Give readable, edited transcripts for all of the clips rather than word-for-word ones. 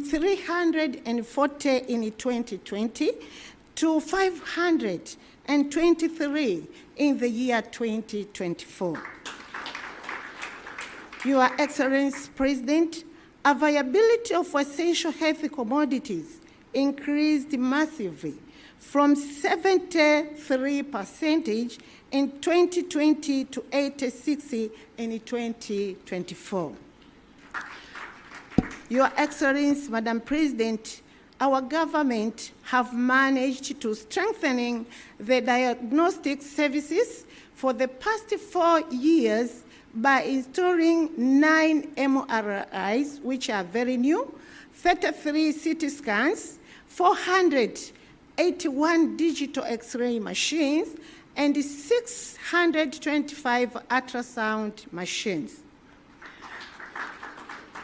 340 in 2020 to 523 in the year 2024. Your Excellency President, availability of essential health commodities increased massively from 73% in 2020 to 86% in 2024. Your Excellency, Madam President, our government have managed to strengthen the diagnostic services for the past 4 years by installing 9 MRIs, which are very new, 33 CT scans, 481 digital X-ray machines, and 625 ultrasound machines.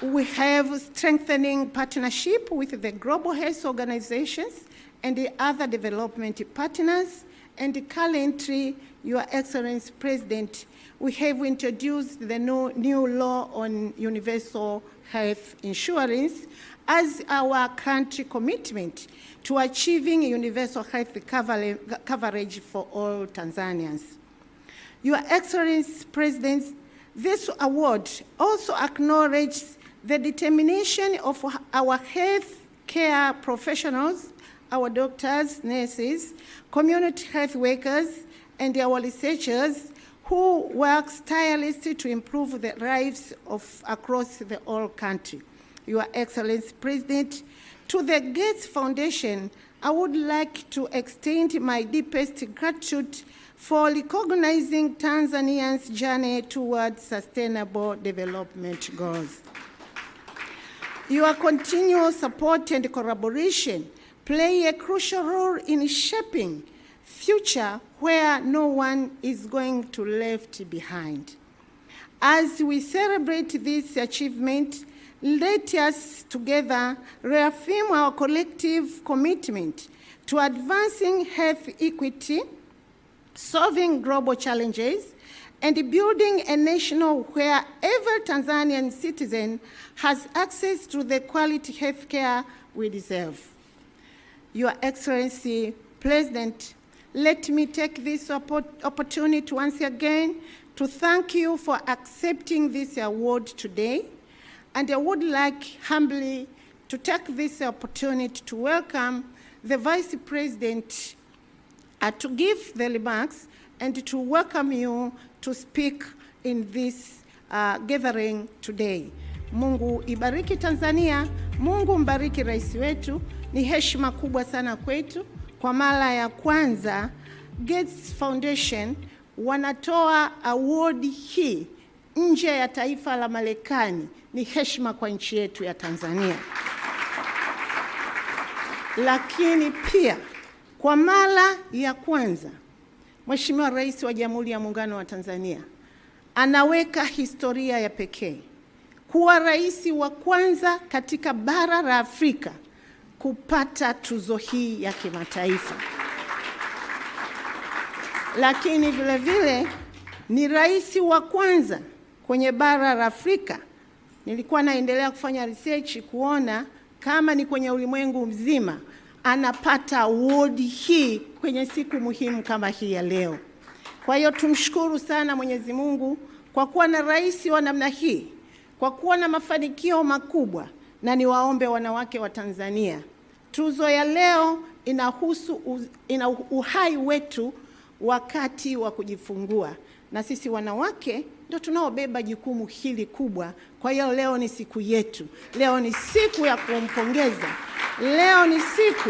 We have strengthening partnership with the global health organizations and the other development partners, and currently, Your Excellency President, we have introduced the new law on universal health insurance as our country commitment to achieving universal health coverage for all Tanzanians. Your Excellency President, this award also acknowledges the determination of our health care professionals, our doctors, nurses, community health workers, and our researchers who work tirelessly to improve the lives of across the whole country. Your Excellency President, to the Gates Foundation, I would like to extend my deepest gratitude for recognizing Tanzanians' journey towards sustainable development goals. Your continual support and collaboration play a crucial role in shaping future where no one is going to be left behind. As we celebrate this achievement, let us together reaffirm our collective commitment to advancing health equity, solving global challenges, and building a nation where every Tanzanian citizen has access to the quality health care we deserve. Your Excellency President, let me take this opportunity once again to thank you for accepting this award today. And I would like humbly to take this opportunity to welcome the Vice President to give the remarks and to welcome you to speak in this gathering today. Mungu ibariki Tanzania, Mungu mbariki Rais wetu. Ni heshima kubwa sana kwetu. Kwa mara ya kwanza, Gates Foundation wanatoa award hii nje ya taifa la Marekani. Ni heshima kwa nchi yetu ya Tanzania. Lakini pia, kwa mara ya kwanza, Mheshimiwa Rais wa Jamhuri ya Muungano wa Tanzania anaweka historia ya pekee kuwa rais wa kwanza katika bara la Afrika kupata tuzo hii ya kimataifa. Lakini vile vile ni rais wa kwanza kwenye bara la Afrika. Nilikuwa naendelea kufanya research kuona kama ni kwenye ulimwengu mzima anapata award hii kwenye siku muhimu kama hii ya leo. Kwa hiyo tumshukuru sana Mwenyezi Mungu kwa kuwa na rais wa namna hii, kwa kuwa na mafanikio makubwa, na niwaombe wanawake wa Tanzania, tuzo ya leo inahusu uhai wetu wakati wa kujifungua, na sisi wanawake ndio tunaobeba jukumu hili kubwa. Kwa hiyo leo ni siku yetu, leo ni siku ya kumpongeza, leo ni siku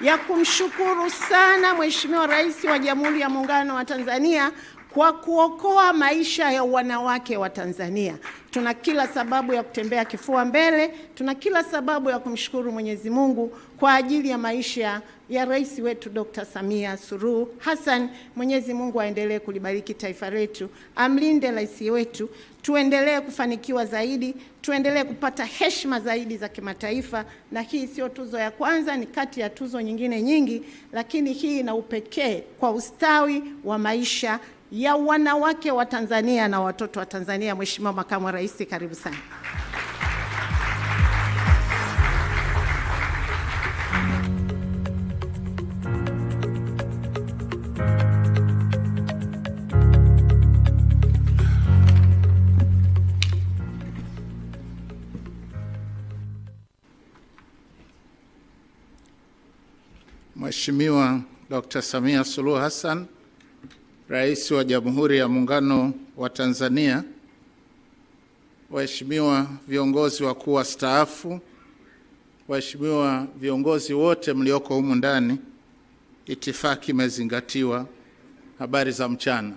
ya kumshukuru sana Mheshimiwa Rais wa Jamhuri ya Muungano wa Tanzania kwa kuokoa maisha ya wanawake wa Tanzania. Tuna kila sababu ya kutembea kifua mbele, tuna kila sababu ya kumshukuru Mwenyezi Mungu kwa ajili ya maisha ya rais wetu Dr. Samia Suluhu Hassan. Mwenyezi Mungu aendelee kulibariki taifa letu, amlinde rais wetu, tuendelee kufanikiwa zaidi, tuendelee kupata heshima zaidi za kimataifa. Na hii sio tuzo ya kwanza, ni kati ya tuzo nyingine nyingi, lakini hii ina upekee kwa ustawi wa maisha ya wanawake wa Tanzania na watoto wa Tanzania. Mheshimiwa Makamu wa Rais, karibu sana. Mheshimiwa Dr. Samia Suluhu Hassan, Rais wa Jamhuri ya Muungano wa Tanzania, waheshimiwa viongozi wakuu wastaafu, waheshimiwa viongozi wote mlioko humu ndani, itifaki imezingatiwa. Habari za mchana.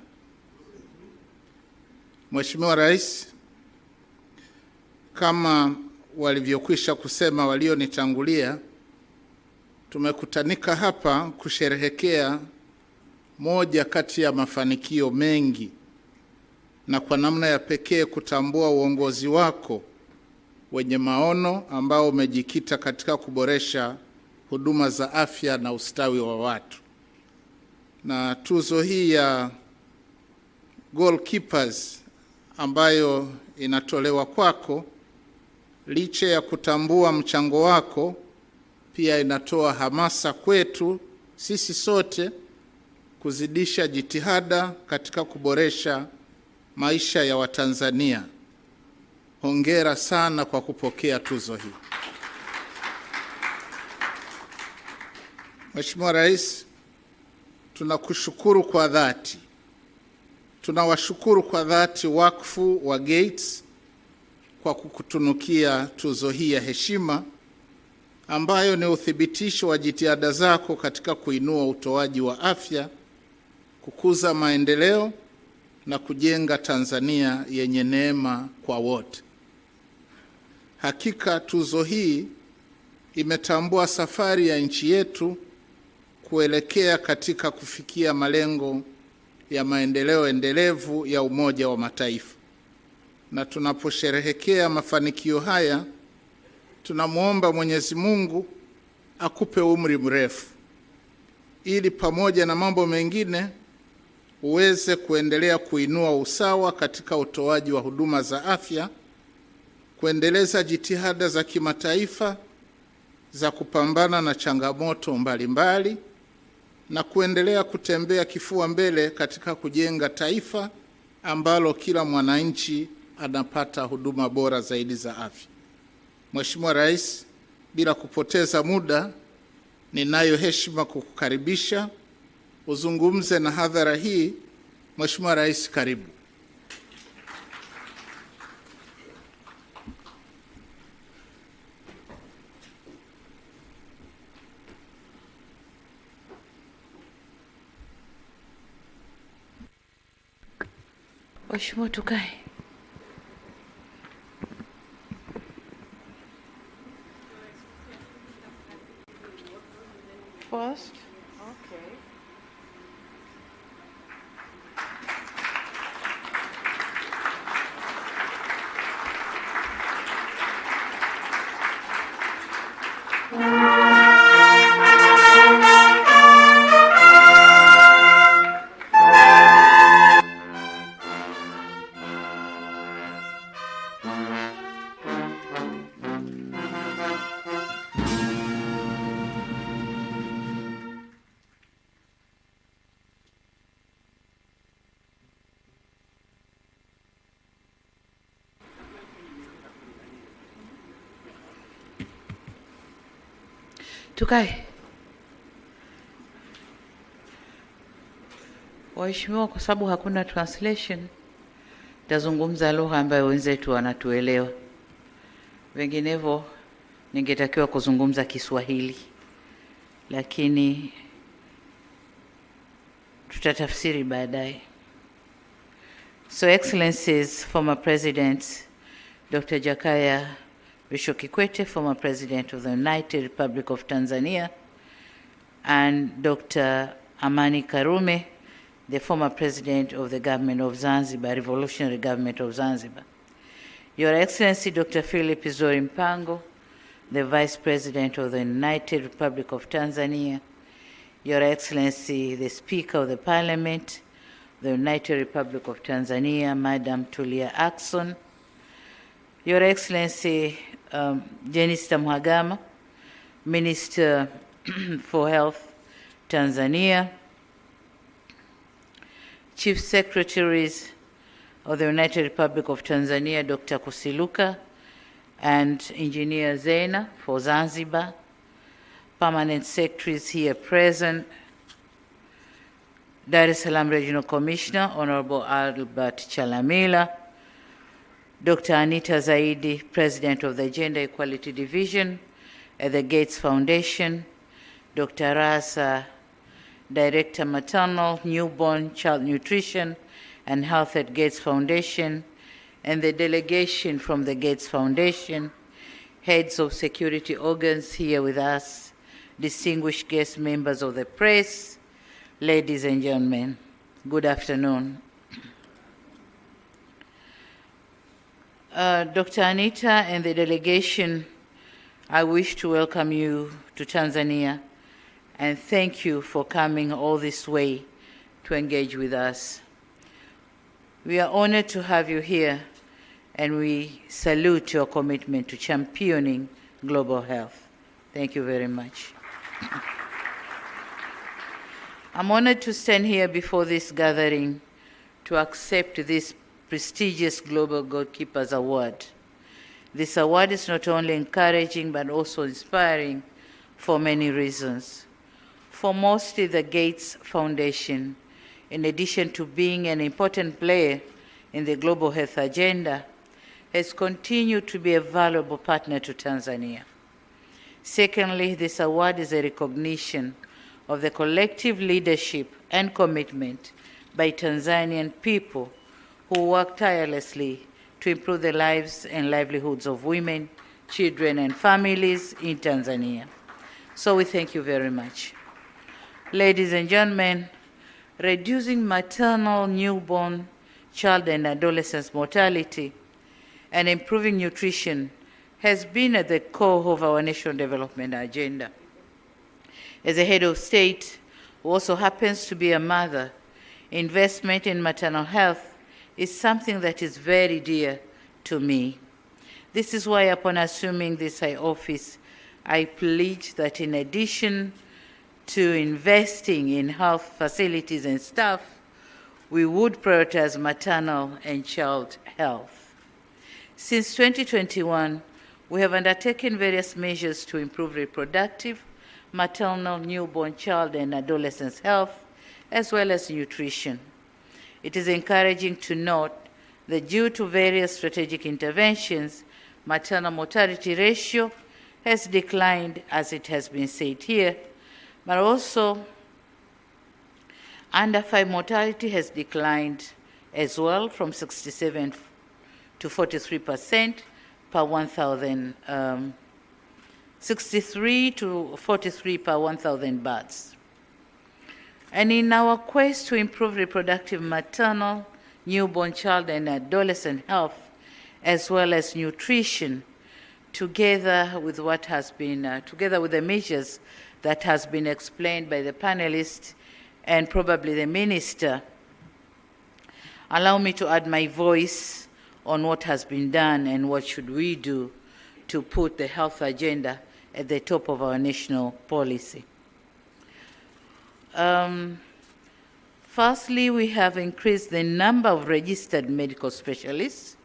Mheshimiwa Rais, kama walivyokwisha kusema walionitangulia, tumekutanika hapa kusherehekea moja kati ya mafanikio mengi na kwa namna ya pekee kutambua uongozi wako wenye maono ambao umejikita katika kuboresha huduma za afya na ustawi wa watu. Na tuzo hii ya Goalkeepers ambayo inatolewa kwako, licha ya kutambua mchango wako, pia inatoa hamasa kwetu sisi sote kuzidisha jitihada katika kuboresha maisha ya Watanzania. Hongera sana kwa kupokea tuzo hii. Mheshimiwa Rais, tunakushukuru kwa dhati. Tunawashukuru kwa dhati wakfu wa Gates kwa kukutunukia tuzo hii ya heshima ambayo ni uthibitisho wa jitihada zako katika kuinua utoaji wa afya, kukuza maendeleo na kujenga Tanzania yenye neema kwa wote. Hakika tuzo hii imetambua safari ya nchi yetu kuelekea katika kufikia malengo ya maendeleo endelevu ya Umoja wa Mataifa. Na tunaposherehekea mafanikio haya, tunamwomba Mwenyezi Mungu akupe umri mrefu ili pamoja na mambo mengine uweze kuendelea kuinua usawa katika utoaji wa huduma za afya, kuendeleza jitihada za kimataifa za kupambana na changamoto mbalimbali na kuendelea kutembea kifua mbele katika kujenga taifa ambalo kila mwananchi anapata huduma bora zaidi za afya. Mheshimiwa Rais, bila kupoteza muda, ninayo heshima kukukaribisha uzungumze na hadhara hii. Mheshimiwa Rais, karibu. Mheshimiwa, tukae. First. Okay. Tukae. Waheshimiwa, kwa sababu hakuna translation, tazungumza lugha ambayo wenzetu wanatuelewa. Vinginevyo ningetakiwa kuzungumza Kiswahili, lakini tutatafsiri baadaye. So Excellencies, former President Dr. Jakaya Mrisho Kikwete, former President of the United Republic of Tanzania, and Dr. Amani Karume, the former President of the Government of Zanzibar, Revolutionary Government of Zanzibar. Your Excellency Dr. Philip Isori Mpango, the Vice President of the United Republic of Tanzania, Your Excellency the Speaker of the Parliament, the United Republic of Tanzania, Madam Tulia Ackson, Your Excellency Jenista Mhagama, Minister for Health, Tanzania, Chief Secretaries of the United Republic of Tanzania, Dr. Kusiluka, and Engineer Zena for Zanzibar, permanent secretaries here present, Dar es Salaam Regional Commissioner, Honorable Albert Chalamila, Dr. Anita Zaidi, President of the Gender Equality Division at the Gates Foundation, Dr. Rasa, Director Maternal, Newborn, Child Nutrition and Health at Gates Foundation, and the delegation from the Gates Foundation, heads of security organs here with us, distinguished guest members of the press, ladies and gentlemen, good afternoon. Dr. Anita and the delegation, I wish to welcome you to Tanzania and thank you for coming all this way to engage with us. We are honored to have you here, and we salute your commitment to championing global health. Thank you very much. I'm honored to stand here before this gathering to accept this prestigious Global Goalkeepers Award. This award is not only encouraging but also inspiring for many reasons. Foremost, the Gates Foundation, in addition to being an important player in the global health agenda, has continued to be a valuable partner to Tanzania. Secondly, this award is a recognition of the collective leadership and commitment by Tanzanian people who work tirelessly to improve the lives and livelihoods of women, children, and families in Tanzania. So we thank you very much. Ladies and gentlemen, reducing maternal, newborn, child, and adolescent mortality and improving nutrition has been at the core of our national development agenda. As a head of state who also happens to be a mother, investment in maternal health is something that is very dear to me. This is why, upon assuming this high office, I pledge that in addition to investing in health facilities and staff, we would prioritize maternal and child health. Since 2021, we have undertaken various measures to improve reproductive, maternal, newborn, child, and adolescent health, as well as nutrition. It is encouraging to note that due to various strategic interventions, maternal mortality ratio has declined, as it has been said here, but also under 5 mortality has declined as well from 67 to 43% per 1,000, 63 to 43 per 1,000 births. And in our quest to improve reproductive, maternal, newborn, child, and adolescent health, as well as nutrition, together with what has been, together with the measures that has been explained by the panelists and probably the minister, allow me to add my voice on what has been done and what should we do to put the health agenda at the top of our national policy. Firstly, we have increased the number of registered medical specialists,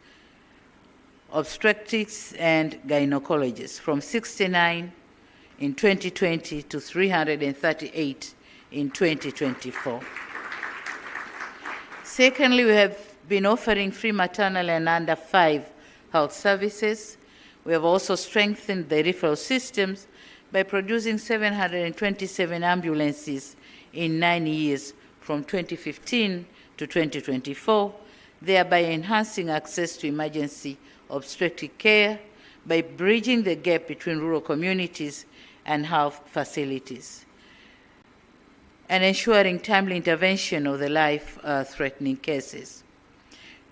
obstetrics and gynecologists from 69 in 2020 to 338 in 2024. Secondly, we have been offering free maternal and under 5 health services. We have also strengthened the referral systems by producing 727 ambulances in 9 years from 2015 to 2024, thereby enhancing access to emergency obstetric care by bridging the gap between rural communities and health facilities, and ensuring timely intervention of the life-threatening cases.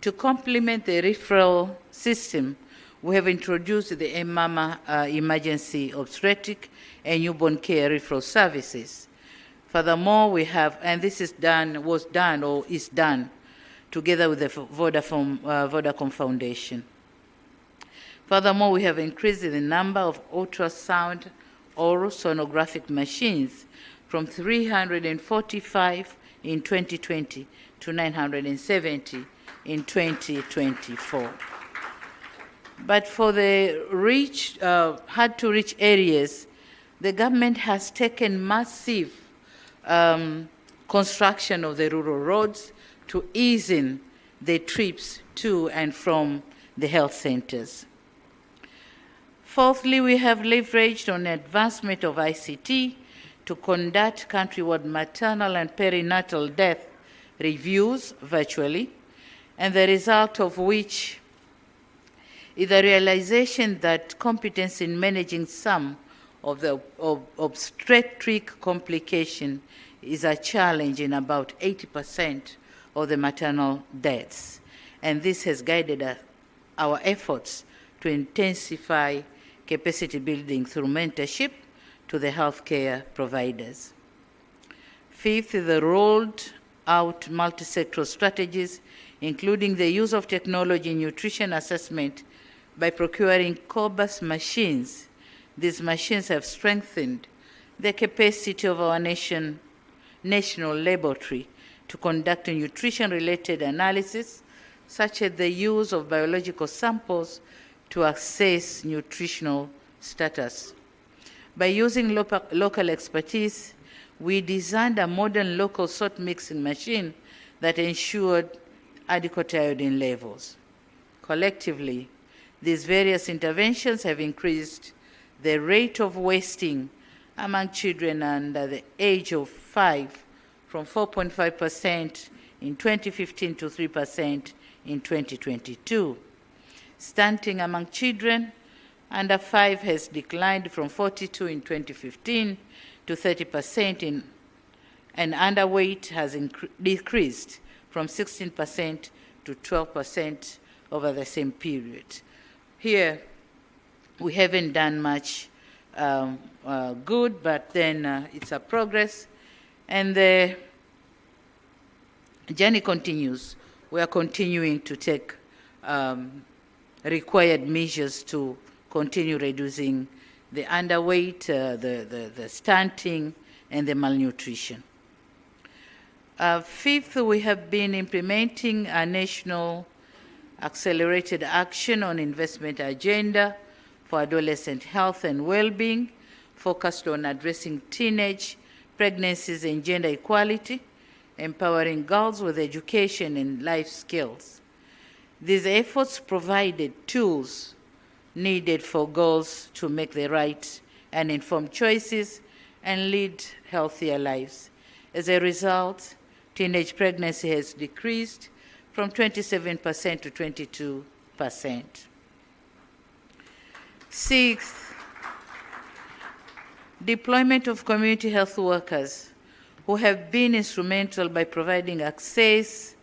To complement the referral system, we have introduced the Mama Emergency Obstetric and Newborn Care Referral Services. Furthermore, we have, and this is done, was done or is done, together with the Vodacom Foundation. Furthermore, we have increased the number of ultrasound or sonographic machines from 345 in 2020 to 970 in 2024. But for the hard-to-reach areas, the government has taken massive construction of the rural roads to ease in the trips to and from the health centers. Fourthly, we have leveraged on advancement of ICT to conduct countrywide maternal and perinatal death reviews virtually, and the result of which is the realization that competence in managing some of the obstetric complication is a challenge in about 80% of the maternal deaths. And this has guided our efforts to intensify capacity building through mentorship to the healthcare providers. Fifth, the rolled out multi-sectoral strategies, including the use of technology in nutrition assessment by procuring COBAS machines. These machines have strengthened the capacity of our national laboratory to conduct a nutrition-related analysis, such as the use of biological samples to assess nutritional status. By using local expertise, we designed a modern local salt mixing machine that ensured adequate iodine levels. Collectively, these various interventions have increased the rate of wasting among children under the age of 5 from 4.5% in 2015 to 3% in 2022. Stunting among children under 5 has declined from 42% in 2015 to 30%, and underweight has decreased from 16% to 12% over the same period. Here, we haven't done much good, but then it's a progress, and the journey continues. We are continuing to take required measures to continue reducing the underweight, the stunting, and the malnutrition. Fifth, we have been implementing a national accelerated action on investment agenda for adolescent health and well-being, focused on addressing teenage pregnancies and gender equality, empowering girls with education and life skills. These efforts provided tools needed for girls to make the right and informed choices and lead healthier lives. As a result, teenage pregnancy has decreased from 27% to 22%. Sixth, deployment of community health workers who have been instrumental by providing access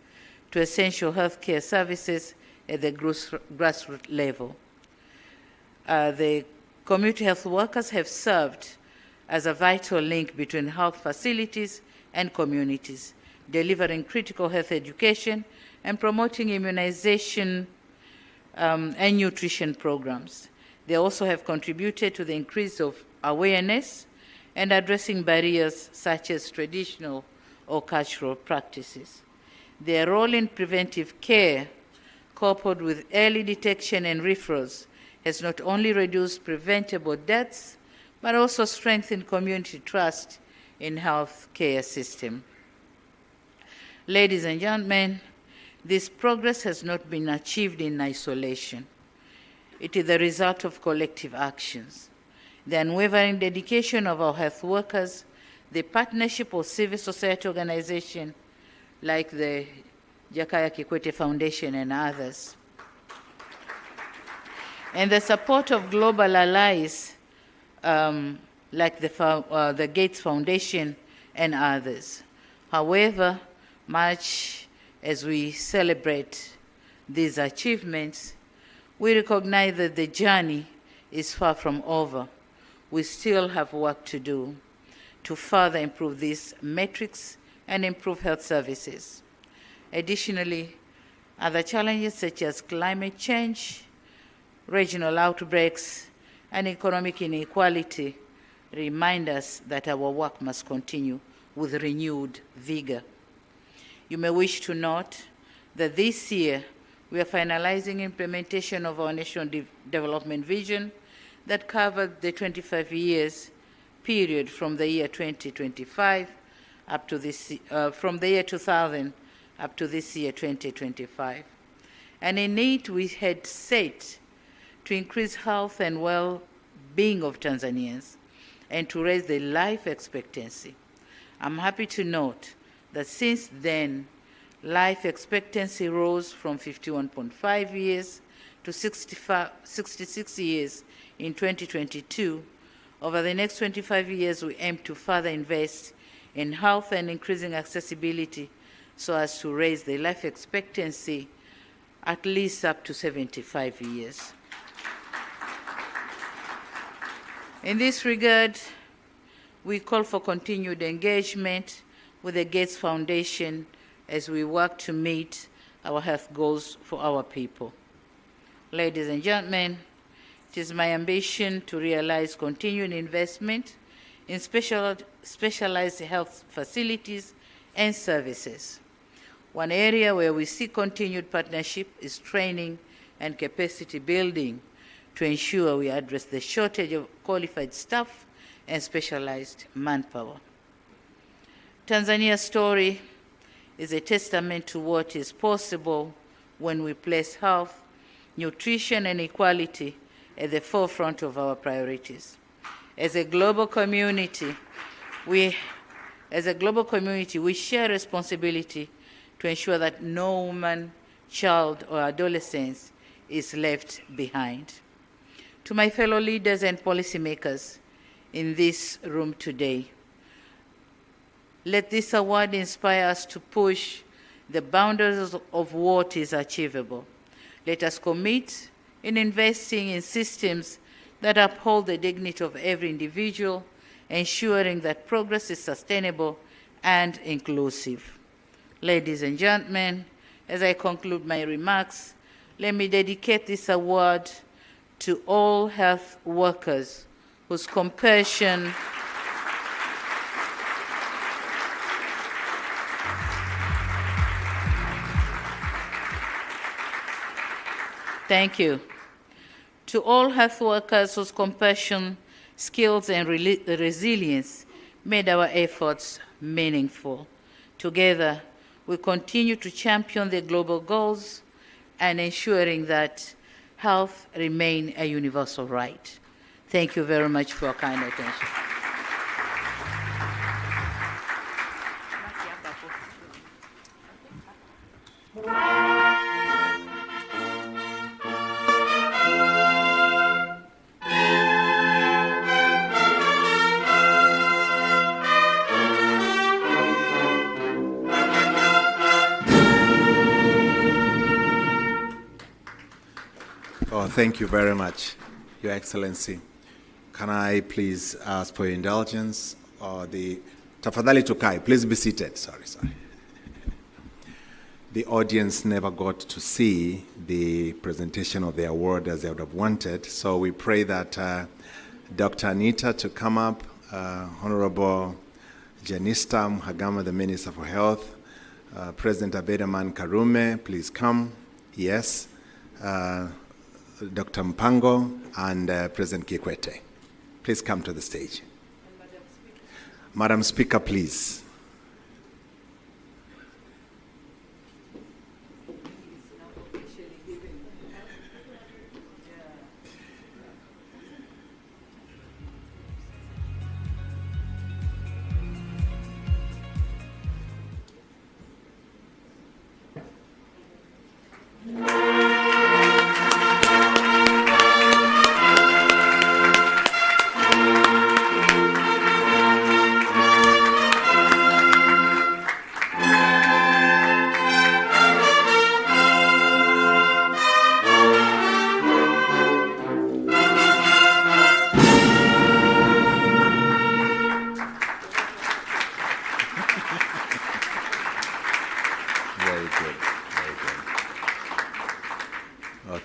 to essential healthcare services at the grassroots level. The community health workers have served as a vital link between health facilities and communities, delivering critical health education and promoting immunization and nutrition programs. They also have contributed to the increase of awareness and addressing barriers such as traditional or cultural practices. Their role in preventive care, coupled with early detection and referrals, has not only reduced preventable deaths, but also strengthened community trust in health care system. Ladies and gentlemen, this progress has not been achieved in isolation. It is the result of collective actions. The unwavering dedication of our health workers, the partnership of civil society organizations like the Jakaya Kikwete Foundation and others, and the support of global allies like the Gates Foundation and others. However, much as we celebrate these achievements, we recognize that the journey is far from over. We still have work to do to further improve these metrics and improve health services. Additionally, other challenges such as climate change, regional outbreaks, and economic inequality remind us that our work must continue with renewed vigor. You may wish to note that this year we are finalizing implementation of our national development vision that covered the 25 years period from the year 2025 up to this, from the year 2000 up to this year 2025. And in it, we had set to increase health and well-being of Tanzanians and to raise the life expectancy. I'm happy to note that since then, life expectancy rose from 51.5 years to 66 years in 2022. Over the next 25 years, we aim to further invest in health and increasing accessibility so as to raise the life expectancy at least up to 75 years. In this regard, we call for continued engagement with the Gates Foundation as we work to meet our health goals for our people. Ladies and gentlemen, it is my ambition to realize continued investment in specialized health facilities and services. One area where we see continued partnership is training and capacity building to ensure we address the shortage of qualified staff and specialized manpower. Tanzania's story is a testament to what is possible when we place health, nutrition, and equality at the forefront of our priorities. As a global community, we share responsibility to ensure that no woman, child, or adolescent is left behind. To my fellow leaders and policymakers in this room today, let this award inspire us to push the boundaries of what is achievable. Let us commit in investing in systems that uphold the dignity of every individual, ensuring that progress is sustainable and inclusive. Ladies and gentlemen, as I conclude my remarks, let me dedicate this award to all health workers whose compassion Thank you. To all health workers whose compassion, skills, and resilience made our efforts meaningful. Together, we continue to champion the global goals and ensuring that health remain a universal right. Thank you very much for your kind attention. Thank you very much, Your Excellency. Can I please ask for your indulgence? Tafadhali tukai, please be seated. Sorry. The audience never got to see the presentation of the award as they would have wanted, so we pray that Dr. Anita to come up, Honorable Janista Mhagama, the Minister for Health, President Abedaman Karume, please come. Yes. Dr. Mpango and President Kikwete. Please come to the stage. Madam Speaker, please.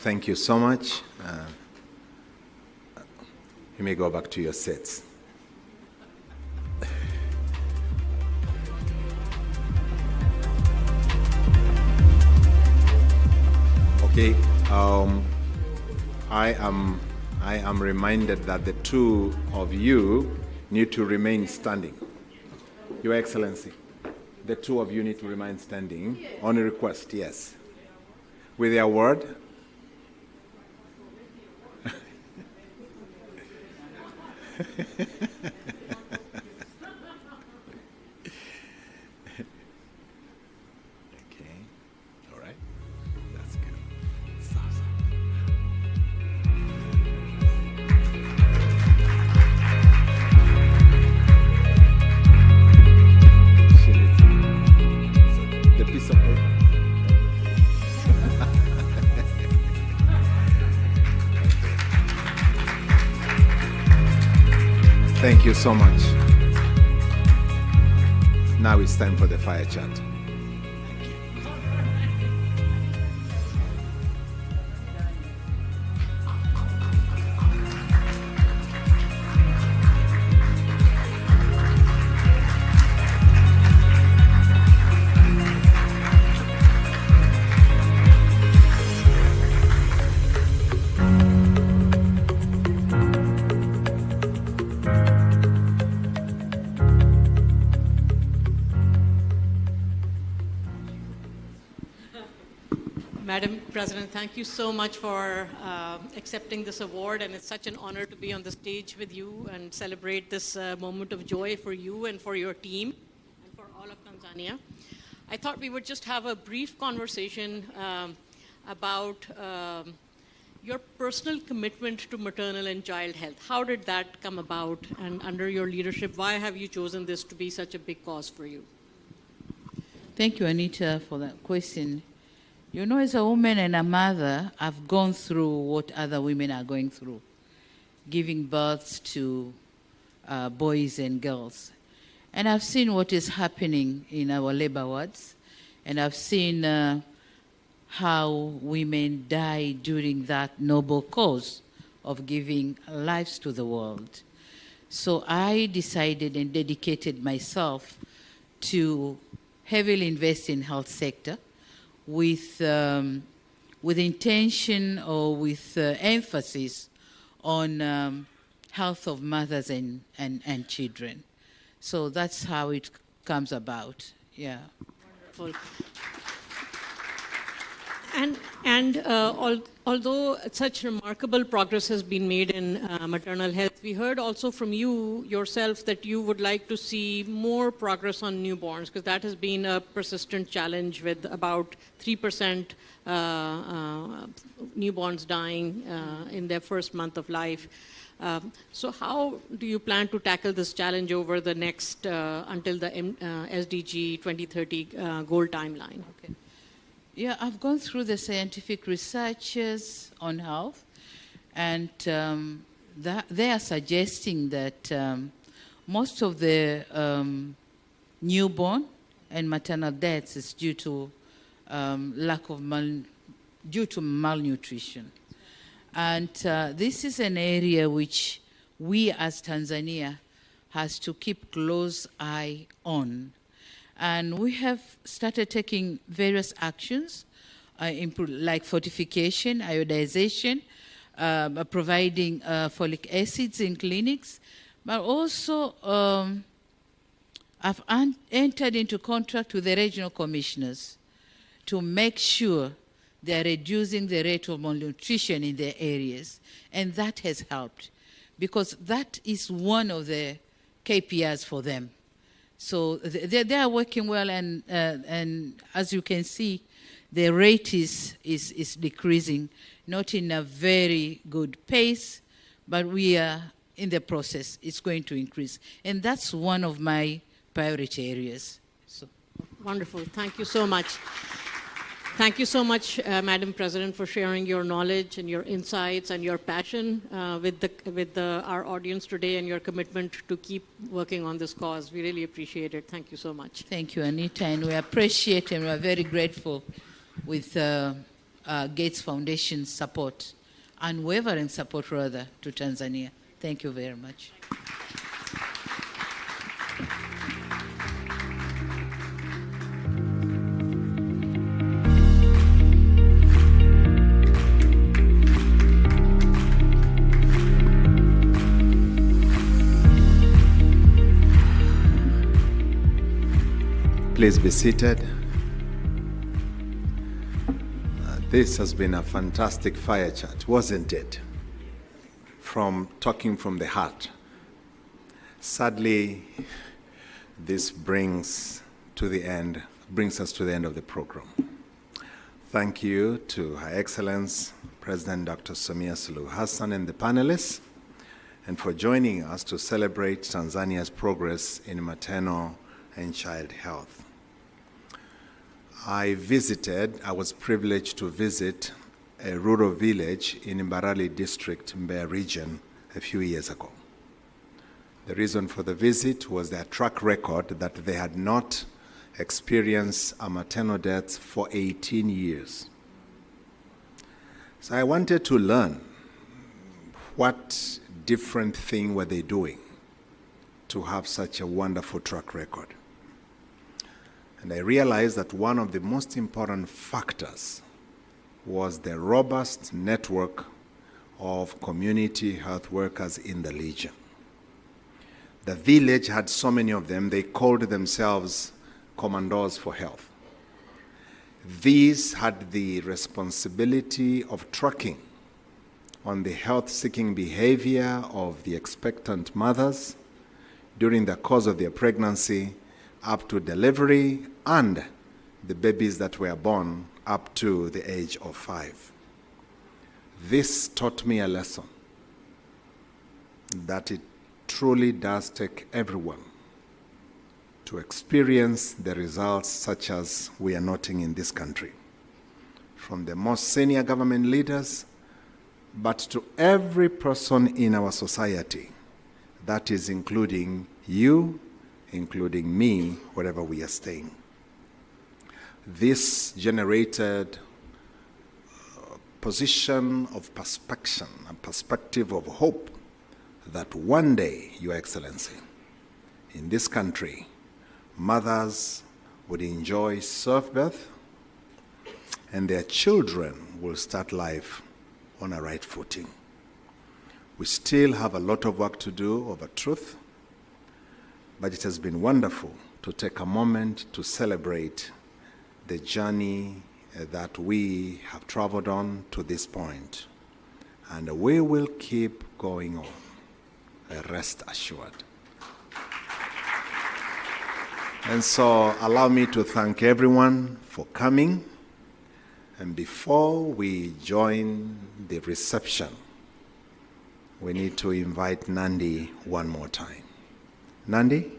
Thank you so much. You may go back to your seats. Okay, I am reminded that the two of you need to remain standing. Your Excellency, the two of you need to remain standing on a request, yes. With the award. Thank you so much. Now it's time for the fire chat. Madam President, thank you so much for accepting this award, and it's such an honor to be on the stage with you and celebrate this moment of joy for you and for your team and for all of Tanzania. I thought we would just have a brief conversation about your personal commitment to maternal and child health. How did that come about, and under your leadership, why have you chosen this to be such a big cause for you? Thank you, Anita, for that question. You know, as a woman and a mother, I've gone through what other women are going through, giving birth to boys and girls. And I've seen what is happening in our labor wards, and I've seen how women die during that noble cause of giving lives to the world. So I decided and dedicated myself to heavily invest in health sector, with intention or with emphasis on health of mothers and children. So that's how it comes about, yeah. Wonderful. And although such remarkable progress has been made in maternal health, we heard also from you yourself that you would like to see more progress on newborns, because that has been a persistent challenge, with about 3% newborns dying in their first month of life. So how do you plan to tackle this challenge over the next, until the SDG 2030 goal timeline? Okay. Yeah, I've gone through the scientific researches on health, and they are suggesting that most of the newborn and maternal deaths is due to due to malnutrition. And this is an area which we as Tanzania has to keep close eye on. And we have started taking various actions, like fortification, iodization, providing folic acids in clinics, but also I've entered into contract with the regional commissioners to make sure they're reducing the rate of malnutrition in their areas. And that has helped, because that is one of the KPIs for them. So they are working well, and as you can see, the rate is decreasing, not in a very good pace, but we are in the process. It's going to increase. And that's one of my priority areas. So. Wonderful. Thank you so much. Thank you so much, Madam President, for sharing your knowledge and your insights and your passion with our audience today, and your commitment to keep working on this cause. We really appreciate it. Thank you so much. Thank you, Anita, and we appreciate and we are very grateful with Gates Foundation's support, unwavering support, rather, to Tanzania. Thank you very much. Please be seated. This has been a fantastic fire chat, wasn't it? From talking from the heart. Sadly, this brings us to the end of the program. Thank you to Her Excellency President Dr. Samia Suluhu Hassan and the panelists, and for joining us to celebrate Tanzania's progress in maternal and child health. I was privileged to visit a rural village in Mbarali district, Mbeya region, a few years ago. The reason for the visit was their track record that they had not experienced a maternal death for 18 years. So I wanted to learn what different thing were they doing to have such a wonderful track record. And I realized that one of the most important factors was the robust network of community health workers in the region. The village had so many of them, they called themselves Commandos for Health. These had the responsibility of tracking on the health-seeking behavior of the expectant mothers during the course of their pregnancy up to delivery, and the babies that were born up to the age of 5. This taught me a lesson that it truly does take everyone to experience the results such as we are noting in this country, from the most senior government leaders, but to every person in our society, that is including you, including me, wherever we are staying. This generated a position of perspection, a perspective of hope that one day, Your Excellency, in this country, mothers would enjoy safe birth and their children will start life on a right footing. We still have a lot of work to do over truth, but it has been wonderful to take a moment to celebrate the journey that we have traveled on to this point. And we will keep going on, rest assured. And so allow me to thank everyone for coming. And before we join the reception, we need to invite Nandi one more time. Nandi?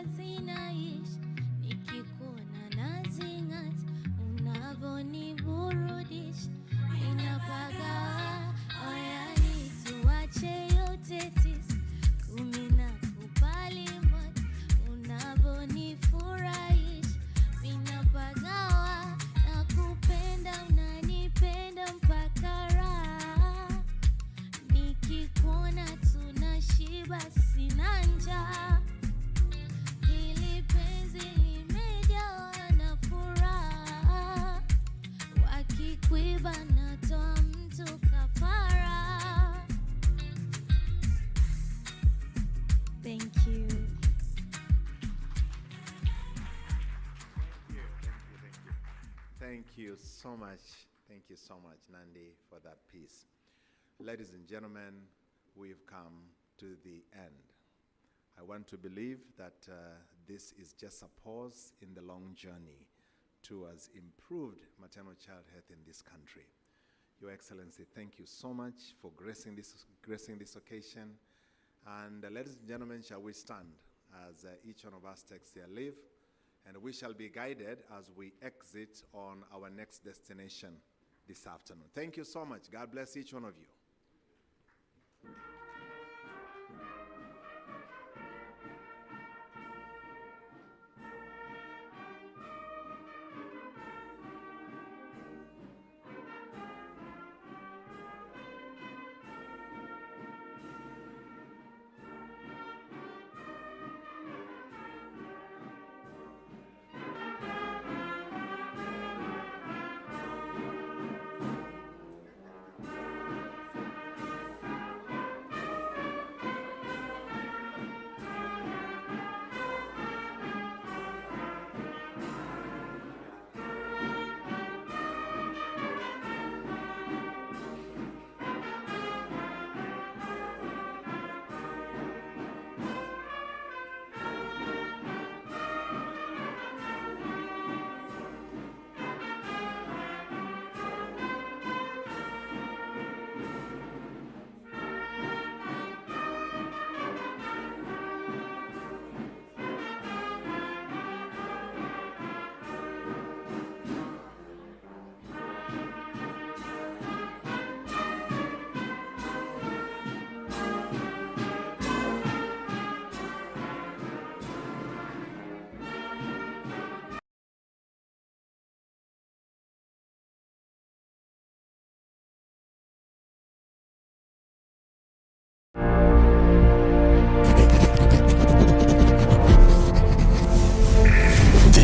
zinaishi, nikikuona nazing'ata, unavoniburudisha, ninapagawa, oyani tuache yote tisa, kumi na kupali moja, unavonifurahisha, ninapagawa, nakupenda, unanipenda mpaka raha, nikikuona tunashiba, sina njaa, hili penzi limejawa na furaha, wakikuiba natoa mtu kafara. Thank you. Thank you so much. Thank you so much, Nandi, for that piece. Ladies and gentlemen, we've come to the end. I want to believe that this is just a pause in the long journey towards improved maternal child health in this country. Your Excellency, thank you so much for gracing this occasion. And ladies and gentlemen, shall we stand as each one of us takes their leave, and we shall be guided as we exit on our next destination this afternoon. Thank you so much. God bless each one of you.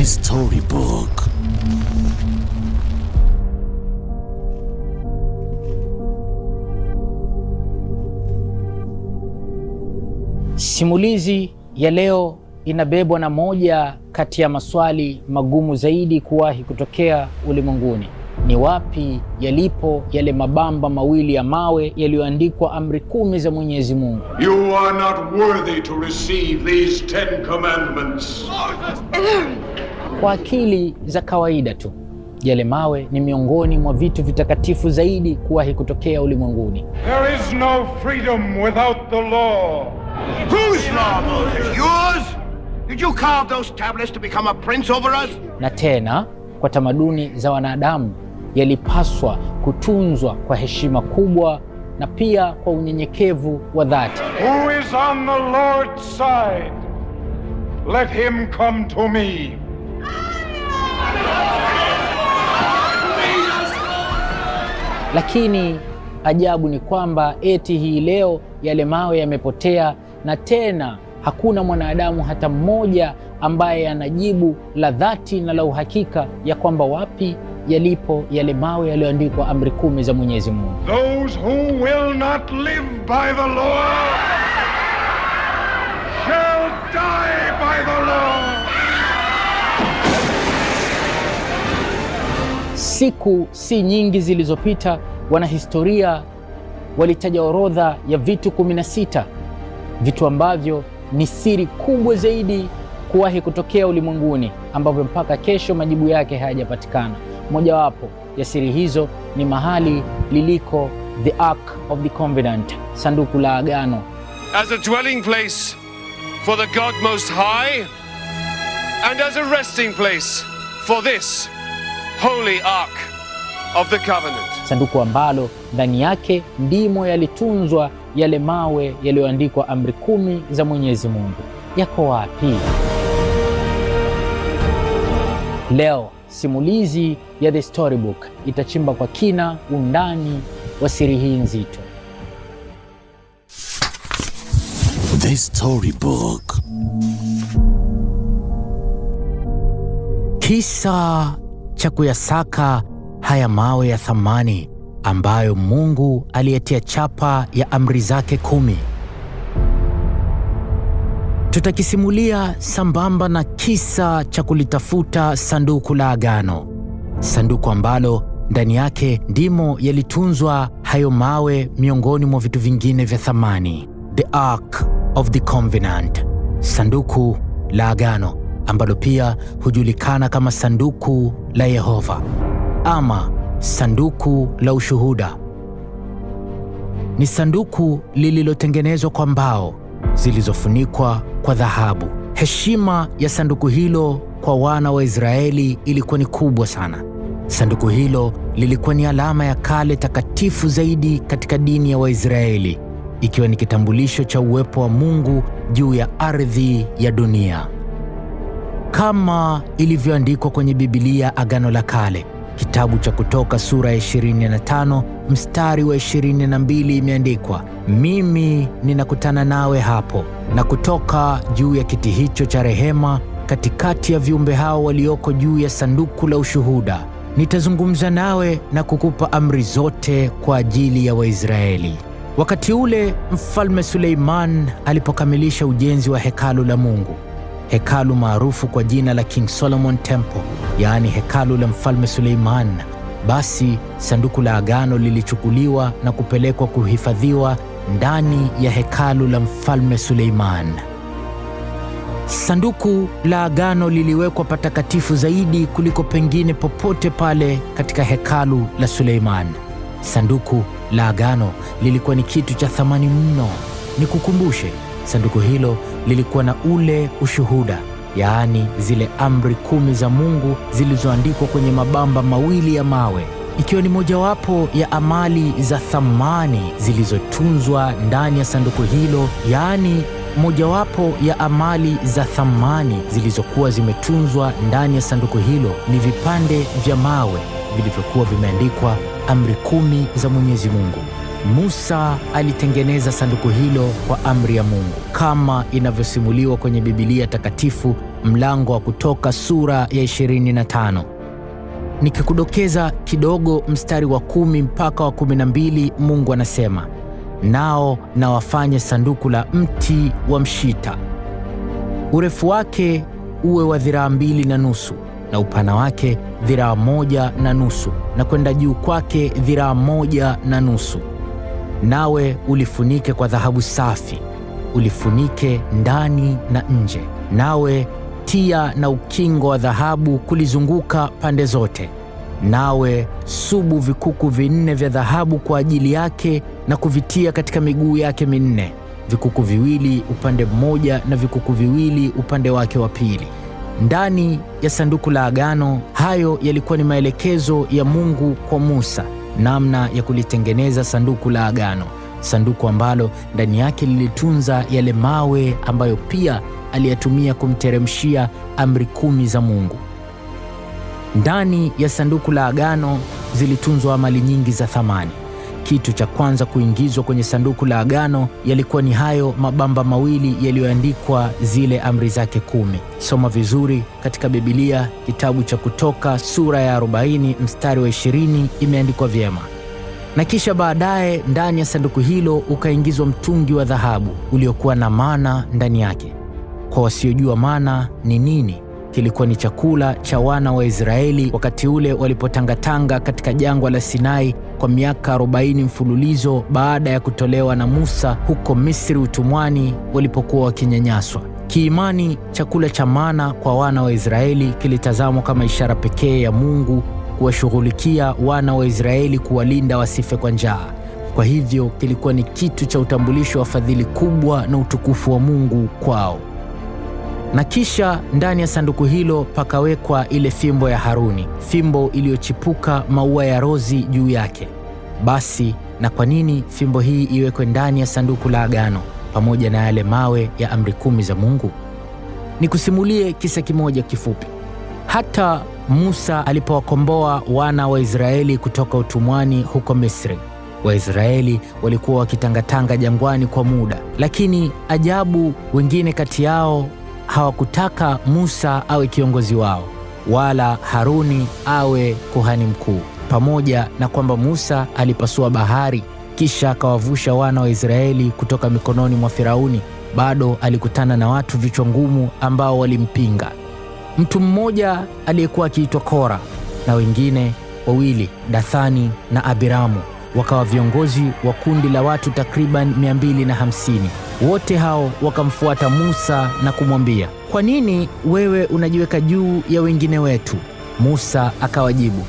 Storybook. Simulizi ya leo inabebwa na moja kati ya maswali magumu zaidi kuwahi kutokea ulimwenguni. Ni wapi yalipo yale mabamba mawili ya mawe yaliyoandikwa amri 10 za Mwenyezi Mungu? You are not worthy to receive these 10 commandments. Kwa akili za kawaida tu, yale mawe ni miongoni mwa vitu vitakatifu zaidi kuwahi kutokea ulimwenguni. There is no freedom without the law. Whose law, Moses? Yours? Did you carve those tablets to become a prince over us? Na tena, kwa tamaduni za wanadamu, yalipaswa kutunzwa kwa heshima kubwa na pia kwa unyenyekevu wa dhati. Who is on the Lord's side? Let him come to me. Lakini ajabu ni kwamba eti hii leo yale mawe yamepotea, na tena hakuna mwanadamu hata mmoja ambaye anajibu la dhati na la uhakika ya kwamba wapi yalipo yale mawe yaliyoandikwa amri 10 za Mwenyezi Mungu. Those who will not live by the law shall die by the law. Siku si nyingi zilizopita, wanahistoria walitaja orodha ya vitu 16, vitu ambavyo ni siri kubwa zaidi kuwahi kutokea ulimwenguni, ambavyo mpaka kesho majibu yake hayajapatikana. Mojawapo ya siri hizo ni mahali liliko the Ark of the Covenant, sanduku la agano. As a dwelling place for the God Most High, and as a resting place for this holy ark of the covenant. Sanduku ambalo ndani yake ndimo yalitunzwa yale mawe yaliyoandikwa amri 10 za Mwenyezi Mungu. Yako wapi? Leo simulizi ya The Storybook itachimba kwa kina undani wa siri hii nzito. The Storybook. Kisa cha kuyasaka haya mawe ya thamani ambayo Mungu aliyetia chapa ya amri zake 10. Tutakisimulia sambamba na kisa cha kulitafuta sanduku la agano. Sanduku ambalo ndani yake ndimo yalitunzwa hayo mawe miongoni mwa vitu vingine vya thamani. The Ark of the Covenant. Sanduku la agano ambalo pia hujulikana kama sanduku la Yehova ama sanduku la ushuhuda. Ni sanduku lililotengenezwa kwa mbao zilizofunikwa kwa dhahabu. Heshima ya sanduku hilo kwa wana wa Israeli ilikuwa ni kubwa sana. Sanduku hilo lilikuwa ni alama ya kale takatifu zaidi katika dini ya Waisraeli, ikiwa ni kitambulisho cha uwepo wa Mungu juu ya ardhi ya dunia. Kama ilivyoandikwa kwenye Biblia Agano la Kale, kitabu cha Kutoka sura ya 25 mstari wa 22 imeandikwa, mimi ninakutana nawe hapo na kutoka juu ya kiti hicho cha rehema katikati ya viumbe hao walioko juu ya sanduku la ushuhuda. Nitazungumza nawe na kukupa amri zote kwa ajili ya Waisraeli. Wakati ule Mfalme Suleiman alipokamilisha ujenzi wa hekalu la Mungu, hekalu maarufu kwa jina la King Solomon Temple, yaani hekalu la Mfalme Suleiman, basi sanduku la agano lilichukuliwa na kupelekwa kuhifadhiwa ndani ya hekalu la Mfalme Suleiman. Sanduku la agano liliwekwa patakatifu zaidi kuliko pengine popote pale katika hekalu la Suleiman. Sanduku la agano lilikuwa ni kitu cha thamani mno. Nikukumbushe, sanduku hilo lilikuwa na ule ushuhuda, yaani zile amri 10 za Mungu zilizoandikwa kwenye mabamba mawili ya mawe, ikiwa ni mojawapo ya amali za thamani zilizotunzwa ndani ya sanduku hilo. Yaani mojawapo ya amali za thamani zilizokuwa zimetunzwa ndani ya sanduku hilo ni vipande vya mawe vilivyokuwa vimeandikwa amri 10 za Mwenyezi Mungu. Musa alitengeneza sanduku hilo kwa amri ya Mungu, kama inavyosimuliwa kwenye Biblia takatifu, mlango wa Kutoka sura ya 25. Nikikudokeza kidogo mstari wa 10 mpaka wa 12, Mungu anasema, nao na wafanye sanduku la mti wa mshita. Urefu wake uwe wa dhiraa 2.5 na upana wake dhiraa 1.5 na kwenda juu kwake dhiraa 1.5. Nawe ulifunike kwa dhahabu safi, ulifunike ndani na nje. Nawe tia na ukingo wa dhahabu kulizunguka pande zote. Nawe subu vikuku 4 vya dhahabu kwa ajili yake na kuvitia katika miguu yake 4, vikuku 2 upande mmoja na vikuku 2 upande wake wa pili. Ndani ya sanduku la agano, hayo yalikuwa ni maelekezo ya Mungu kwa Musa, namna ya kulitengeneza sanduku la agano, sanduku ambalo ndani yake lilitunza yale mawe ambayo pia aliyatumia kumteremshia amri 10 za Mungu. Ndani ya sanduku la agano zilitunzwa amali nyingi za thamani. Kitu cha kwanza kuingizwa kwenye sanduku la agano yalikuwa ni hayo mabamba mawili yaliyoandikwa zile amri zake 10. Soma vizuri katika Biblia kitabu cha Kutoka sura ya 40 mstari wa 20, imeandikwa vyema. Na kisha baadaye ndani ya sanduku hilo ukaingizwa mtungi wa dhahabu uliokuwa na mana ndani yake. Kwa wasiojua mana ni nini, kilikuwa ni chakula cha wana wa Israeli wakati ule walipotangatanga katika jangwa la Sinai kwa miaka 40 mfululizo baada ya kutolewa na Musa huko Misri utumwani walipokuwa wakinyanyaswa. Kiimani, chakula cha mana kwa wana wa Israeli kilitazamwa kama ishara pekee ya Mungu kuwashughulikia wana wa Israeli, kuwalinda wasife kwa njaa. Kwa hivyo kilikuwa ni kitu cha utambulisho wa fadhili kubwa na utukufu wa Mungu kwao. Na kisha ndani ya sanduku hilo pakawekwa ile fimbo ya Haruni, fimbo iliyochipuka maua ya rozi juu yake. Basi na kwa nini fimbo hii iwekwe ndani ya sanduku la agano pamoja na yale mawe ya amri 10 za Mungu? Nikusimulie kisa kimoja kifupi. Hata Musa alipowakomboa wana wa Israeli kutoka utumwani huko Misri, Waisraeli walikuwa wakitangatanga jangwani kwa muda, lakini ajabu, wengine kati yao hawakutaka Musa awe kiongozi wao wala Haruni awe kuhani mkuu. Pamoja na kwamba Musa alipasua bahari kisha akawavusha wana wa Israeli kutoka mikononi mwa Firauni, bado alikutana na watu vichwa ngumu ambao walimpinga. Mtu mmoja aliyekuwa akiitwa Kora na wengine wawili, Dathani na Abiramu, wakawa viongozi wa kundi la watu takriban 250. Wote hao wakamfuata Musa na kumwambia, "Kwa nini wewe unajiweka juu ya wengine wetu?" Musa akawajibu,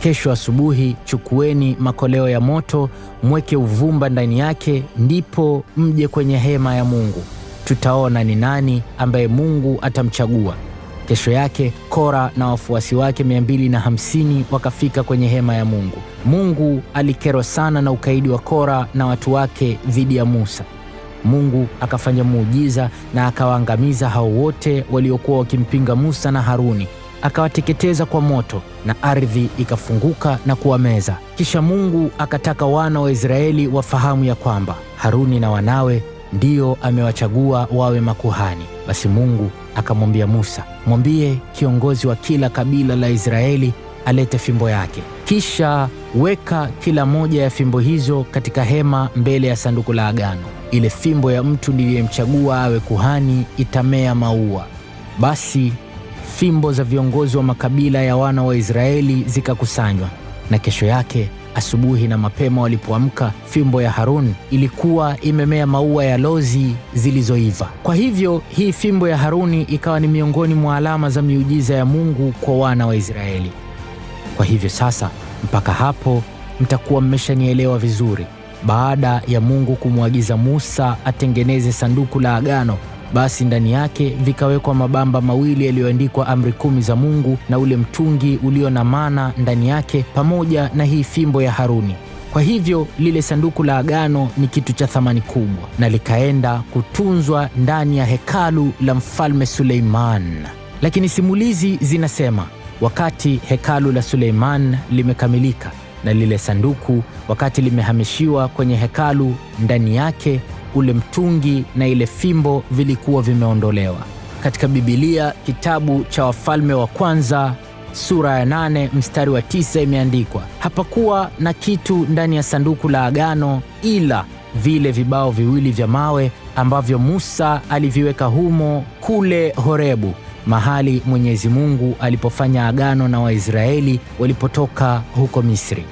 "Kesho asubuhi chukueni makoleo ya moto, mweke uvumba ndani yake, ndipo mje kwenye hema ya Mungu. Tutaona ni nani ambaye Mungu atamchagua." Kesho yake Kora na wafuasi wake 250 wakafika kwenye hema ya Mungu. Mungu alikerwa sana na ukaidi wa Kora na watu wake dhidi ya Musa. Mungu akafanya muujiza na akawaangamiza hao wote waliokuwa wakimpinga Musa na Haruni. Akawateketeza kwa moto na ardhi ikafunguka na kuwameza. Kisha Mungu akataka wana wa Israeli wafahamu ya kwamba Haruni na wanawe ndio amewachagua wawe makuhani. Basi Mungu akamwambia Musa, "Mwambie kiongozi wa kila kabila la Israeli alete fimbo yake. Kisha weka kila moja ya fimbo hizo katika hema mbele ya sanduku la agano. Ile fimbo ya mtu niliyemchagua awe kuhani itamea maua." Basi fimbo za viongozi wa makabila ya wana wa Israeli zikakusanywa, na kesho yake asubuhi na mapema walipoamka, fimbo ya Haruni ilikuwa imemea maua ya lozi zilizoiva. Kwa hivyo hii fimbo ya Haruni ikawa ni miongoni mwa alama za miujiza ya Mungu kwa wana wa Israeli. Kwa hivyo sasa, mpaka hapo mtakuwa mmeshanielewa vizuri. Baada ya Mungu kumwagiza Musa atengeneze sanduku la agano, basi ndani yake vikawekwa mabamba mawili yaliyoandikwa amri 10 za Mungu na ule mtungi ulio na mana ndani yake pamoja na hii fimbo ya Haruni. Kwa hivyo lile sanduku la agano ni kitu cha thamani kubwa na likaenda kutunzwa ndani ya hekalu la mfalme Suleiman. Lakini simulizi zinasema wakati hekalu la Suleiman limekamilika na lile sanduku wakati limehamishiwa kwenye hekalu, ndani yake ule mtungi na ile fimbo vilikuwa vimeondolewa. Katika Biblia, kitabu cha Wafalme wa Kwanza sura ya 8 mstari wa 9 imeandikwa, "Hapakuwa na kitu ndani ya sanduku la agano ila vile vibao viwili vya mawe ambavyo Musa aliviweka humo kule Horebu, mahali Mwenyezi Mungu alipofanya agano na Waisraeli walipotoka huko Misri."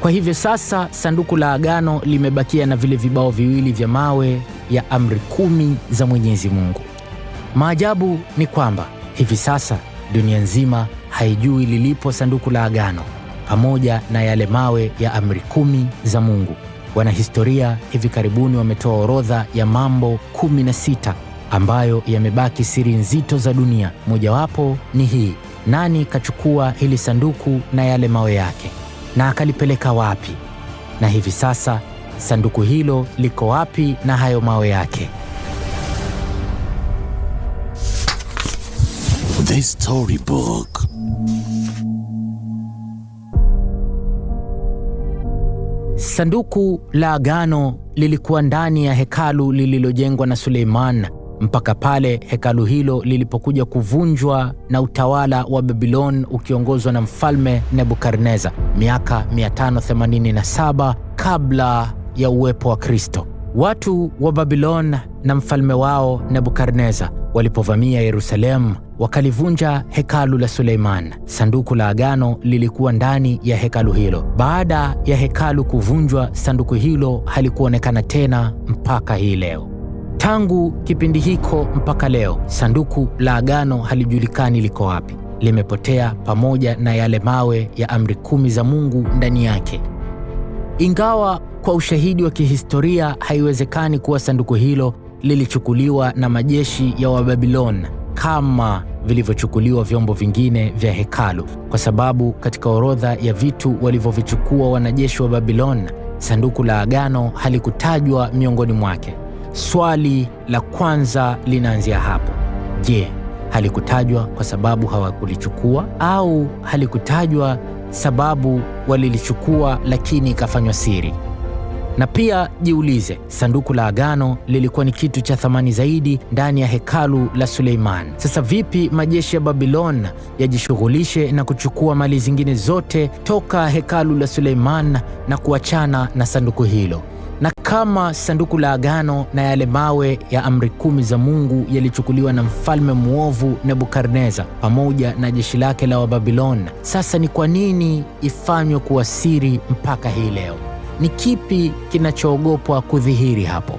Kwa hivyo sasa sanduku la agano limebakia na vile vibao viwili vya mawe ya amri 10 za Mwenyezi Mungu. Maajabu ni kwamba hivi sasa dunia nzima haijui lilipo sanduku la agano pamoja na yale mawe ya amri 10 za Mungu. Wanahistoria hivi karibuni wametoa orodha ya mambo 16 ambayo yamebaki siri nzito za dunia. Mojawapo ni hii: nani kachukua hili sanduku na yale mawe yake na akalipeleka wapi? Na hivi sasa sanduku hilo liko wapi na hayo mawe yake? The Storybook. Sanduku la agano lilikuwa ndani ya hekalu lililojengwa na Suleiman mpaka pale hekalu hilo lilipokuja kuvunjwa na utawala wa Babylon ukiongozwa na mfalme Nebukadneza miaka 587 kabla ya uwepo wa Kristo. Watu wa Babylon na mfalme wao Nebukadneza walipovamia Yerusalemu wakalivunja hekalu la Suleiman. Sanduku la agano lilikuwa ndani ya hekalu hilo. Baada ya hekalu kuvunjwa, sanduku hilo halikuonekana tena mpaka hii leo. Tangu kipindi hiko mpaka leo, sanduku la agano halijulikani liko wapi. Limepotea pamoja na yale mawe ya amri 10 za Mungu ndani yake. Ingawa kwa ushahidi wa kihistoria haiwezekani kuwa sanduku hilo lilichukuliwa na majeshi ya Wababilon kama vilivyochukuliwa vyombo vingine vya hekalu, kwa sababu katika orodha ya vitu walivyovichukua wanajeshi wa Babylon, sanduku la agano halikutajwa miongoni mwake. Swali la kwanza linaanzia hapo. Je, halikutajwa kwa sababu hawakulichukua, au halikutajwa sababu walilichukua lakini ikafanywa siri? Na pia jiulize, sanduku la agano lilikuwa ni kitu cha thamani zaidi ndani ya hekalu la Suleiman. Sasa vipi majeshi ya Babylon yajishughulishe na kuchukua mali zingine zote toka hekalu la Suleiman na kuachana na sanduku hilo? Na kama sanduku la agano na yale mawe ya amri 10 za Mungu yalichukuliwa na mfalme muovu Nebukadneza pamoja na jeshi lake la Wababilon, sasa ni kwa nini ifanywe kuwa siri mpaka hii leo? Ni kipi kinachoogopwa kudhihiri hapo?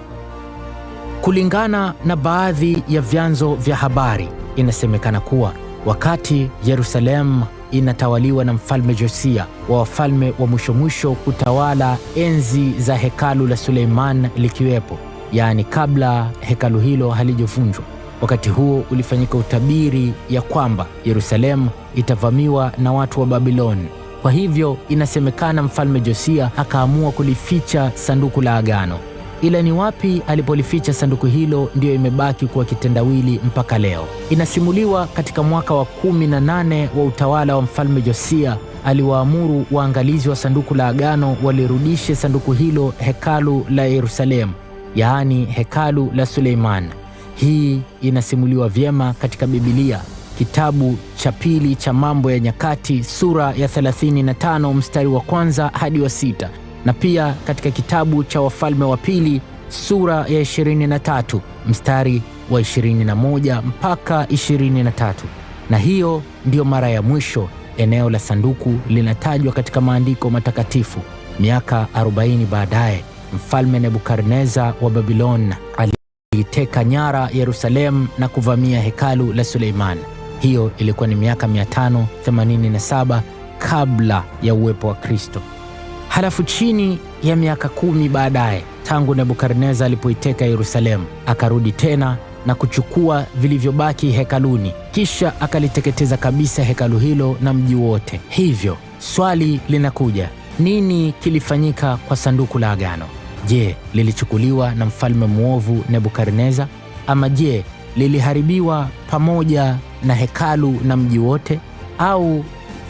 Kulingana na baadhi ya vyanzo vya habari, inasemekana kuwa wakati Yerusalemu inatawaliwa na mfalme Josia, wa wafalme wa mwisho kutawala enzi za hekalu la Suleiman likiwepo, yaani kabla hekalu hilo halijavunjwa. Wakati huo ulifanyika utabiri ya kwamba Yerusalemu itavamiwa na watu wa Babylon. Kwa hivyo inasemekana mfalme Josia akaamua kulificha sanduku la agano. Ila ni wapi alipolificha sanduku hilo ndio imebaki kuwa kitendawili mpaka leo. Inasimuliwa katika mwaka wa 18 wa utawala wa mfalme Josia, aliwaamuru waangalizi wa sanduku la agano walirudishe sanduku hilo hekalu la Yerusalemu, yaani hekalu la Suleiman. Hii inasimuliwa vyema katika Biblia, kitabu cha pili cha Mambo ya Nyakati sura ya 35 mstari wa 1 hadi wa 6, na pia katika kitabu cha Wafalme wa Pili sura ya 23 mstari wa 21 mpaka 23. Na hiyo ndiyo mara ya mwisho eneo la sanduku linatajwa katika maandiko matakatifu. Miaka 40 baadaye, mfalme Nebukadneza wa Babylon aliteka nyara Yerusalemu na kuvamia hekalu la Suleiman. Hiyo ilikuwa ni miaka 587 kabla ya uwepo wa Kristo. Halafu chini ya miaka 10 baadaye, tangu Nebukadneza alipoiteka Yerusalemu, akarudi tena na kuchukua vilivyobaki hekaluni, kisha akaliteketeza kabisa hekalu hilo na mji wote. Hivyo swali linakuja, nini kilifanyika kwa sanduku la agano? Je, lilichukuliwa na mfalme muovu Nebukadneza, ama je, liliharibiwa pamoja na hekalu na mji wote? Au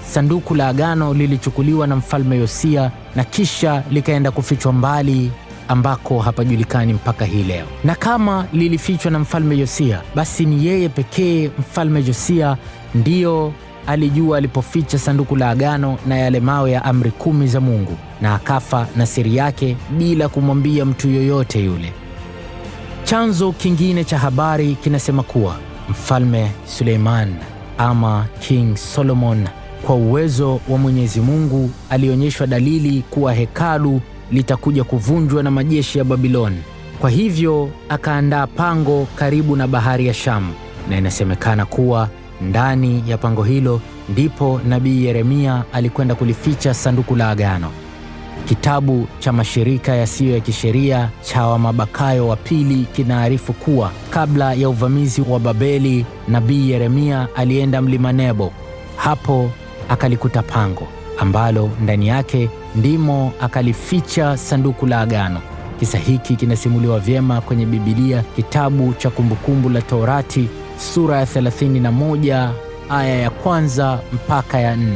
sanduku la agano lilichukuliwa na mfalme Yosia na kisha likaenda kufichwa mbali ambako hapajulikani mpaka hii leo? Na kama lilifichwa na mfalme Yosia, basi ni yeye pekee mfalme Yosia ndiyo alijua alipoficha sanduku la agano na yale mawe ya amri 10 za Mungu, na akafa na siri yake bila kumwambia mtu yoyote yule. Chanzo kingine cha habari kinasema kuwa mfalme Suleiman ama King Solomon, kwa uwezo wa Mwenyezi Mungu, alionyeshwa dalili kuwa hekalu litakuja kuvunjwa na majeshi ya Babylon. Kwa hivyo akaandaa pango karibu na bahari ya Shamu, na inasemekana kuwa ndani ya pango hilo ndipo nabii Yeremia alikwenda kulificha sanduku la agano. Kitabu cha mashirika yasiyo ya kisheria cha Wamabakayo wa pili kinaarifu kuwa kabla ya uvamizi wa Babeli, nabii Yeremia alienda mlima Nebo. Hapo akalikuta pango ambalo ndani yake ndimo akalificha sanduku la agano. Kisa hiki kinasimuliwa vyema kwenye Biblia, kitabu cha Kumbukumbu la Torati sura ya 31 aya ya 1 mpaka ya 4.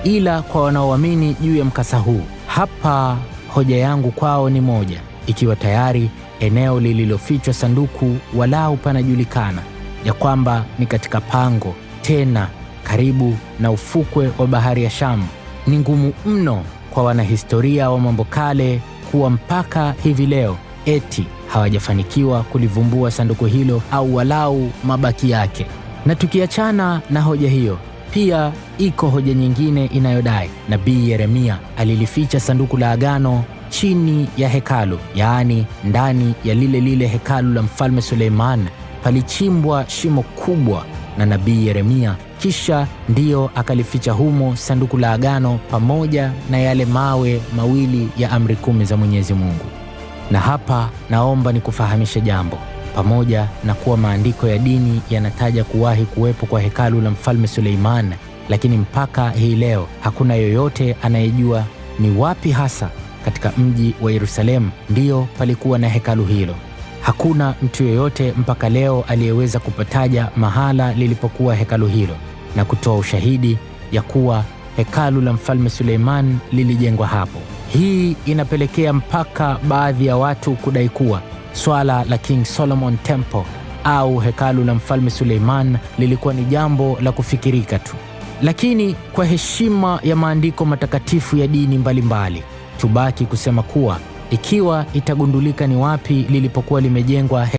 Ila kwa wanaoamini juu ya mkasa huu, hapa hoja yangu kwao ni moja: ikiwa tayari eneo lililofichwa sanduku walau panajulikana ya kwamba ni katika pango, tena karibu na ufukwe wa bahari ya Shamu, ni ngumu mno kwa wanahistoria wa mambo kale kuwa mpaka hivi leo eti hawajafanikiwa kulivumbua sanduku hilo au walau mabaki yake. Na tukiachana na hoja hiyo, pia iko hoja nyingine inayodai nabii Yeremia alilificha sanduku la agano chini ya hekalu, yaani ndani ya lile hekalu la mfalme Suleiman palichimbwa shimo kubwa na nabii Yeremia, kisha ndiyo akalificha humo sanduku la agano pamoja na yale mawe mawili ya amri 10 za Mwenyezi Mungu. Na hapa naomba nikufahamishe jambo. Pamoja na kuwa maandiko ya dini yanataja kuwahi kuwepo kwa hekalu la Mfalme Suleiman, lakini mpaka hii leo hakuna yoyote anayejua ni wapi hasa katika mji wa Yerusalemu ndio palikuwa na hekalu hilo. Hakuna mtu yoyote mpaka leo aliyeweza kupataja mahala lilipokuwa hekalu hilo na kutoa ushahidi ya kuwa hekalu la Mfalme Suleiman lilijengwa hapo. Hii inapelekea mpaka baadhi ya watu kudai kuwa swala la King Solomon Temple au hekalu la Mfalme Suleiman lilikuwa ni jambo la kufikirika tu. Lakini kwa heshima ya maandiko matakatifu ya dini mbalimbali, tubaki kusema kuwa ikiwa itagundulika ni wapi lilipokuwa limejengwa